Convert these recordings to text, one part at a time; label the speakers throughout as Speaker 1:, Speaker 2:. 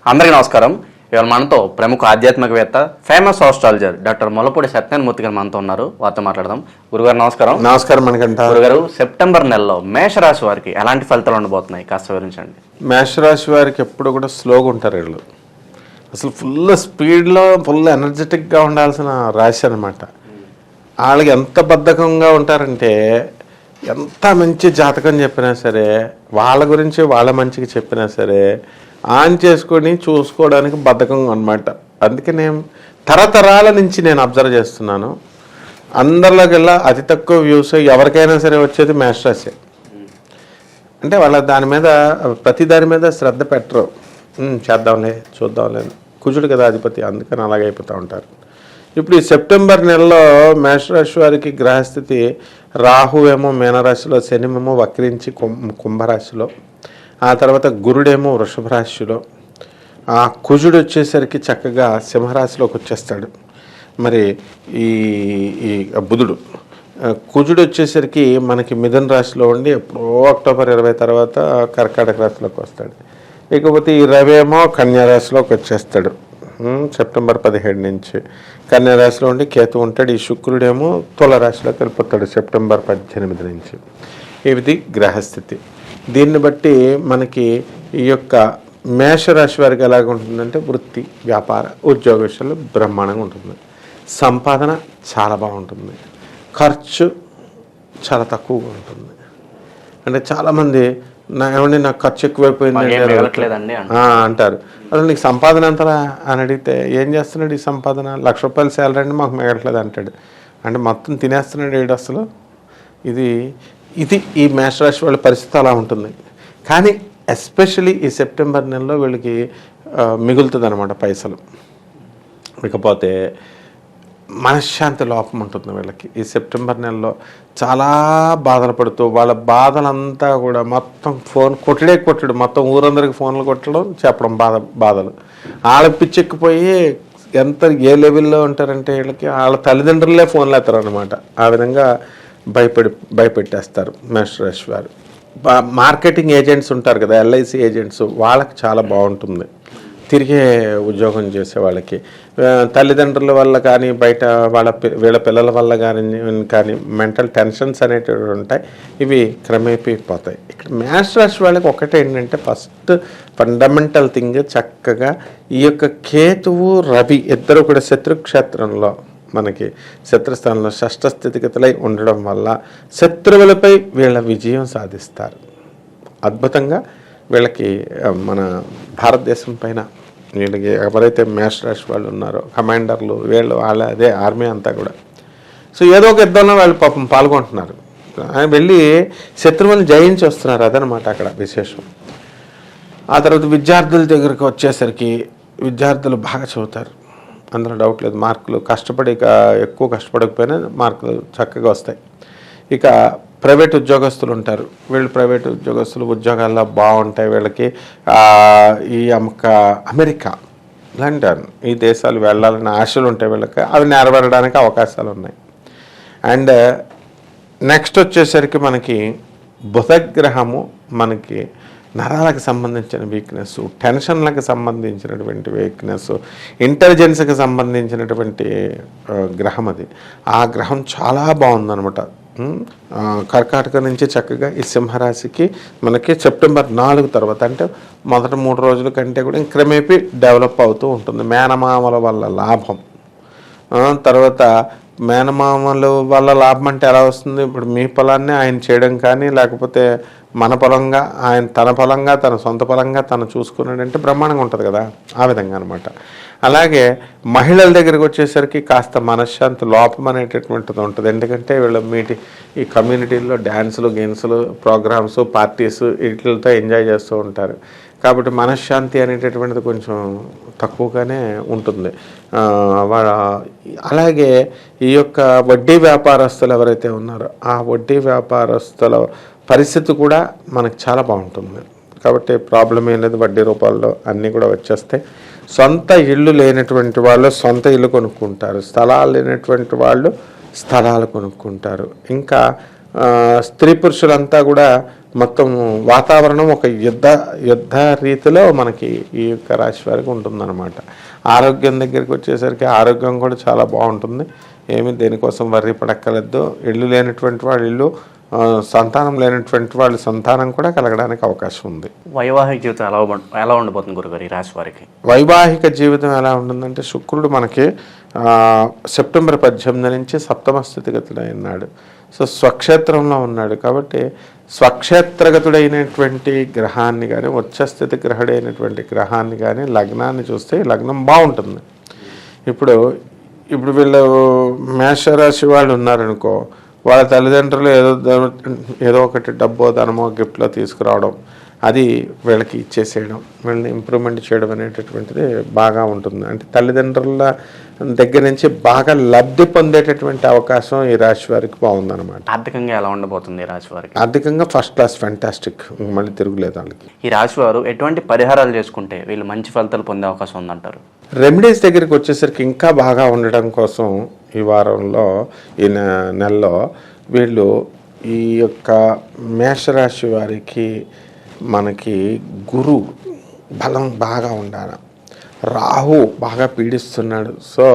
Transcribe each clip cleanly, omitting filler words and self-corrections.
Speaker 1: అందరికీ నమస్కారం. ఇవాళ మనతో ప్రముఖ ఆధ్యాత్మికవేత్త famous astrologer doctor Molapudi Satyanarayana గారు మనతో ఉన్నారు. వారితో మాట్లాడదాం. గురుగారు నమస్కారం.
Speaker 2: నమస్కారం మనకంట.
Speaker 1: గురుగారు, సెప్టెంబర్ నెలలో మేషరాశి వారికి ఎలాంటి ఫలితాలు ఉండబోతున్నాయి కాస్త వివరించండి.
Speaker 2: మేషరాశి వారికి ఎప్పుడు కూడా స్లోగా ఉంటారు వీళ్ళు. అసలు ఫుల్ స్పీడ్లో ఫుల్ ఎనర్జెటిక్గా ఉండాల్సిన రాశి అనమాట. వాళ్ళకి ఎంత బద్ధకంగా ఉంటారంటే ఎంత మంచి జాతకం చెప్పినా సరే, వాళ్ళ గురించి వాళ్ళ మంచికి చెప్పినా సరే ఆన్ చేసుకొని చూసుకోవడానికి బద్ధకం అనమాట. అందుకే నేను తరతరాల నుంచి నేను అబ్జర్వ్ చేస్తున్నాను, అందరిలోకెల్లా అతి తక్కువ వ్యూస్ ఎవరికైనా సరే వచ్చేది మేషరాశి. అంటే వాళ్ళ దాని మీద ప్రతి దాని మీద శ్రద్ధ పెట్టరు. చేద్దాంలే చూద్దాంలే, కుజుడు కదా అధిపతి, అందుకని అలాగే అయిపోతూ ఉంటారు. ఇప్పుడు ఈ సెప్టెంబర్ నెలలో మేషరాశి వారికి గ్రహస్థితి, రాహువేమో మీనరాశిలో, శనిమేమో వక్రించి కుంభరాశిలో, ఆ తర్వాత గురుడేమో వృషభ రాశిలో, ఆ కుజుడు వచ్చేసరికి చక్కగా సింహరాశిలోకి వచ్చేస్తాడు. మరి ఈ ఈ బుధుడు కుజుడు వచ్చేసరికి మనకి మిథున రాశిలో ఉండి ఎప్పుడో అక్టోబర్ 20 తర్వాత కర్కాటక రాశిలోకి వస్తాడు. ఇకపోతే ఈ రవి ఏమో కన్యారాశిలోకి వచ్చేస్తాడు సెప్టెంబర్ 17 నుంచి. కన్యారాశిలో ఉండి కేతు ఉంటాడు. ఈ శుక్రుడేమో తులరాశిలోకి వెళ్ళిపోతాడు సెప్టెంబర్ 18 నుంచి. ఇది గ్రహస్థితి. దీన్ని బట్టి మనకి ఈ యొక్క మేషరాశి వారికి ఎలాగ ఉంటుందంటే, వృత్తి, వ్యాపార, ఉద్యోగ విషయాల్లో బ్రహ్మాండంగా ఉంటుంది. సంపాదన చాలా బాగుంటుంది. ఖర్చు చాలా తక్కువగా ఉంటుంది. అంటే చాలామంది ఏమండి నాకు ఖర్చు ఎక్కువైపోయింది అంటారు. అసలు నీకు సంపాదన ఎంతలా అని అడిగితే, ఏం చేస్తున్నాడు ఈ సంపాదన, ₹1,00,000 శాలరీ అండి మాకు మిగలట్లేదు అంటాడు. అంటే మొత్తం తినేస్తున్నాడు ఏడు అసలు. ఇది ఈ మేషరాశి వాళ్ళ పరిస్థితి అలా ఉంటుంది. కానీ ఎస్పెషలీ ఈ సెప్టెంబర్ నెలలో వీళ్ళకి మిగులుతుంది అనమాట పైసలు. ఇకపోతే మనశ్శాంతి లోపం ఉంటుంది వీళ్ళకి. ఈ సెప్టెంబర్ నెలలో చాలా బాధలు పడుతూ వాళ్ళ బాధలంతా కూడా మొత్తం కొట్టడు, మొత్తం ఊరందరికి ఫోన్లు కొట్టడం, చెప్పడం బాధలు. వాళ్ళ పిచ్చెక్కిపోయి ఏ లెవెల్లో ఉంటారంటే వీళ్ళకి వాళ్ళ తల్లిదండ్రులే ఫోన్లు ఎత్తారు అనమాట. ఆ విధంగా భయపెట్టేస్తారు మేషరాశి వారు. మార్కెటింగ్ ఏజెంట్స్ ఉంటారు కదా, ఎల్ఐసి ఏజెంట్స్, వాళ్ళకి చాలా బాగుంటుంది. తిరిగే ఉద్యోగం చేసే వాళ్ళకి తల్లిదండ్రుల వల్ల కానీ, బయట వీళ్ళ పిల్లల వల్ల కానీ మెంటల్ టెన్షన్స్ అనేటివి ఉంటాయి. ఇవి క్రమేపీ పోతాయి. ఇక్కడ మేషరాశి వాళ్ళకి ఒకటే ఏంటంటే, ఫస్ట్ ఫండమెంటల్ థింగ్ చక్కగా ఈ యొక్క కేతువు రవి ఇద్దరు కూడా శత్రుక్షేత్రంలో, మనకి శత్రుస్థానంలో షష్ఠ స్థితిగతులై ఉండడం వల్ల శత్రువులపై వీళ్ళ విజయం సాధిస్తారు. అద్భుతంగా వీళ్ళకి మన భారతదేశం పైన వీళ్ళకి ఎవరైతే మేషరాశి వాళ్ళు ఉన్నారో కమాండర్లు, అదే ఆర్మీ అంతా కూడా, సో ఏదో ఒక యుద్ధంలో వాళ్ళు పాపం పాల్గొంటున్నారు, వెళ్ళి శత్రువులను జయించి వస్తున్నారు. అదనమాట అక్కడ విశేషం. ఆ తర్వాత విద్యార్థుల దగ్గరకు వచ్చేసరికి విద్యార్థులు బాగా చదువుతారు, అందులో డౌట్ లేదు. మార్కులు ఎక్కువ కష్టపడకపోయినా మార్కులు చక్కగా వస్తాయి. ఇక ప్రైవేట్ ఉద్యోగస్తులు ఉంటారు. వీళ్ళు ప్రైవేట్ ఉద్యోగస్తులు ఉద్యోగాల్లో బాగుంటాయి. వీళ్ళకి ఈ అమెరికా, లండన్, ఈ దేశాలు వెళ్ళాలని ఆశలు ఉంటాయి వీళ్ళకి. అవి నెరవేరడానికి అవకాశాలు ఉన్నాయి. అండ్ నెక్స్ట్ వచ్చేసరికి మనకి బుధగ్రహము మనకి నరాలకు సంబంధించిన వీక్నెస్, టెన్షన్లకు సంబంధించినటువంటి వీక్నెస్, ఇంటెలిజెన్స్కి సంబంధించినటువంటి గ్రహం అది. ఆ గ్రహం చాలా బాగుందనమాట. కర్కాటక నుంచి చక్కగా ఈ సింహరాశికి మనకి సెప్టెంబర్ 4 తర్వాత, అంటే మొదటి 3 రోజుల కంటే కూడా క్రమేపీ డెవలప్ అవుతూ ఉంటుంది. మేనమామల వల్ల లాభం, తర్వాత మేనమామల వల్ల లాభం అంటే ఎలా వస్తుంది, ఇప్పుడు మీ పొలాన్ని ఆయన చేయడం కానీ, లేకపోతే మన పొలంగా ఆయన తన పొలంగా, తన సొంత పొలంగా తను చూసుకున్నాడంటే బ్రహ్మాండంగా ఉంటుంది కదా, ఆ విధంగా అనమాట. అలాగే మహిళల దగ్గరికి వచ్చేసరికి కాస్త మనశ్శాంతి లోపం అనేటటువంటిది ఉంటుంది. ఎందుకంటే వీళ్ళ ఈ కమ్యూనిటీల్లో డ్యాన్సులు, గేమ్స్లు, ప్రోగ్రామ్స్, పార్టీస్ వీటితో ఎంజాయ్ చేస్తూ ఉంటారు. కాబట్టి మనశ్శాంతి అనేటటువంటిది కొంచెం తక్కువగానే ఉంటుంది. అలాగే ఈ యొక్క వడ్డీ వ్యాపారస్తులు ఎవరైతే ఉన్నారో ఆ వడ్డీ వ్యాపారస్తుల పరిస్థితి కూడా మనకు చాలా బాగుంటుంది. కాబట్టి ప్రాబ్లం ఏం లేదు, వడ్డీ రూపాల్లో అన్నీ కూడా వచ్చేస్తాయి. సొంత ఇళ్ళు లేనటువంటి వాళ్ళు సొంత ఇల్లు కొనుక్కుంటారు, స్థలాలు లేనటువంటి వాళ్ళు స్థలాలు కొనుక్కుంటారు. ఇంకా స్త్రీ పురుషులంతా కూడా మొత్తం వాతావరణం ఒక యుద్ధ రీతిలో మనకి ఈ యొక్క రాశి వారికి ఉంటుందన్నమాట. ఆరోగ్యం దగ్గరికి వచ్చేసరికి ఆరోగ్యం కూడా చాలా బాగుంటుంది. ఏమి దేనికోసం వర్రీ పడక్కర్లేదు. ఇల్లు లేనటువంటి వాళ్ళు ఇల్లు, సంతానం లేనటువంటి వాళ్ళు సంతానం కూడా కలగడానికి అవకాశం ఉంది.
Speaker 1: వైవాహిక జీవితం ఎలా ఉండబోతుంది గురుగారు ఈ రాశి వారికి?
Speaker 2: వైవాహిక జీవితం ఎలా ఉంటుందంటే శుక్రుడు మనకి సెప్టెంబర్ 18 నుంచి సప్తమ స్థితిగతుడు అయినాడు. సో స్వక్షేత్రంలో ఉన్నాడు కాబట్టి స్వక్షేత్రగతుడైనటువంటి గ్రహాన్ని కానీ ఉచ్చస్థితి గ్రహుడైనటువంటి గ్రహాన్ని కానీ లగ్నాన్ని చూస్తే లగ్నం బాగుంటుంది. ఇప్పుడు వీళ్ళు మేషరాశి వాళ్ళు ఉన్నారనుకో, వాళ్ళ తల్లిదండ్రులు ఏదో ఒకటి డబ్బో ధనమో గిఫ్ట్లో తీసుకురావడం, అది వీళ్ళకి ఇచ్చేసేయడం, వీళ్ళని ఇంప్రూవ్మెంట్ చేయడం అనేటటువంటిది బాగా ఉంటుంది. అంటే తల్లిదండ్రుల దగ్గర నుంచి బాగా లబ్ధి పొందేటటువంటి అవకాశం ఈ రాశి వారికి బాగుందన్నమాట.
Speaker 1: ఆర్థికంగా ఎలా ఉండబోతుంది ఈ రాశి వారికి?
Speaker 2: ఆర్థికంగా ఫస్ట్ క్లాస్, ఫ్యాంటాస్టిక్, మళ్ళీ తిరుగులేదు వాళ్ళకి.
Speaker 1: ఈ రాశి వారు ఎటువంటి పరిహారాలు చేసుకుంటే వీళ్ళు మంచి ఫలితాలు పొందే అవకాశం ఉందంటారు?
Speaker 2: రెమెడీస్ దగ్గరికి వచ్చేసరికి ఇంకా బాగా ఉండడం కోసం ఈ వారంలో, ఈ నెలలో వీళ్ళు ఈ యొక్క మేషరాశి వారికి మనకి గురు బలం బాగా ఉండాలి. రాహు బాగా పీడిస్తున్నాడు. సో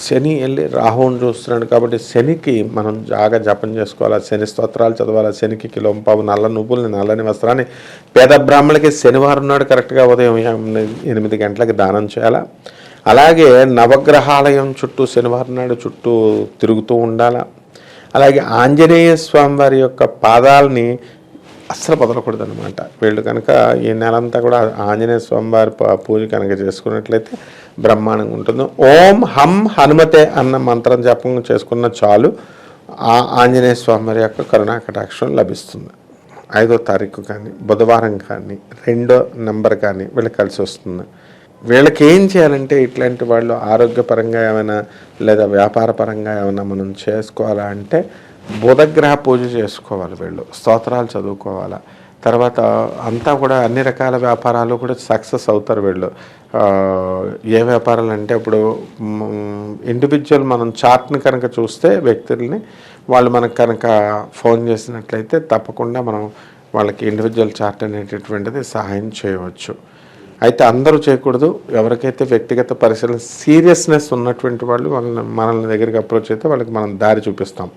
Speaker 2: శని వెళ్ళి రాహువుని చూస్తున్నాడు కాబట్టి శనికి మనం బాగా జపం చేసుకోవాలి. శని స్తోత్రాలు చదవాలి. శనికి కిలోంపావు నల్ల నువ్వుల్ని, నల్లని వస్త్రాన్ని పేద బ్రాహ్మణులకి శనివారం నాడు కరెక్ట్గా ఉదయం 8 గంటలకి దానం చేయాలి. అలాగే నవగ్రహాలయం చుట్టూ శనివారం నాడు చుట్టూ తిరుగుతూ ఉండాలి. అలాగే ఆంజనేయ స్వామి వారి యొక్క పాదాలని అస్సలు వదలకూడదు అనమాట. వీళ్ళు కనుక ఈ నెలంతా కూడా ఆంజనేయ స్వామి వారి పూజ కనుక చేసుకున్నట్లయితే బ్రహ్మాండంగా ఉంటుంది. ఓం హం హనుమతే అన్న మంత్రం జపం చేసుకున్న చాలు ఆ ఆంజనేయ స్వామి వారి యొక్క కరుణాకటాక్షం లభిస్తుంది. 5వ తారీఖు కానీ, బుధవారం కానీ, 2వ నెంబర్ కానీ వీళ్ళకి కలిసి వస్తుంది. వీళ్ళకి ఏం చేయాలంటే ఇట్లాంటి వాళ్ళు ఆరోగ్యపరంగా ఏమైనా లేదా వ్యాపార పరంగా ఏమైనా మనం చేసుకోవాలా అంటే బుధగ్రహ పూజ చేసుకోవాలి. వీళ్ళు స్తోత్రాలు చదువుకోవాలి. తర్వాత అంతా కూడా అన్ని రకాల వ్యాపారాలు కూడా సక్సెస్ అవుతారు వీళ్ళు. ఏ వ్యాపారాలు అంటే ఇప్పుడు ఇండివిజువల్ మనం చార్ట్ని కనుక చూస్తే వ్యక్తుల్ని వాళ్ళు మనకు కనుక ఫోన్ చేసినట్లయితే తప్పకుండా మనం వాళ్ళకి ఇండివిజువల్ చార్ట్ అనేటటువంటిది సహాయం చేయవచ్చు. అయితే అందరూ చేయకూడదు. ఎవరికైతే వ్యక్తిగత పరిశీలన సీరియస్నెస్ ఉన్నటువంటి వాళ్ళు మనల్ని దగ్గరికి అప్రోచ్ అయితే వాళ్ళకి మనం దారి చూపిస్తాం.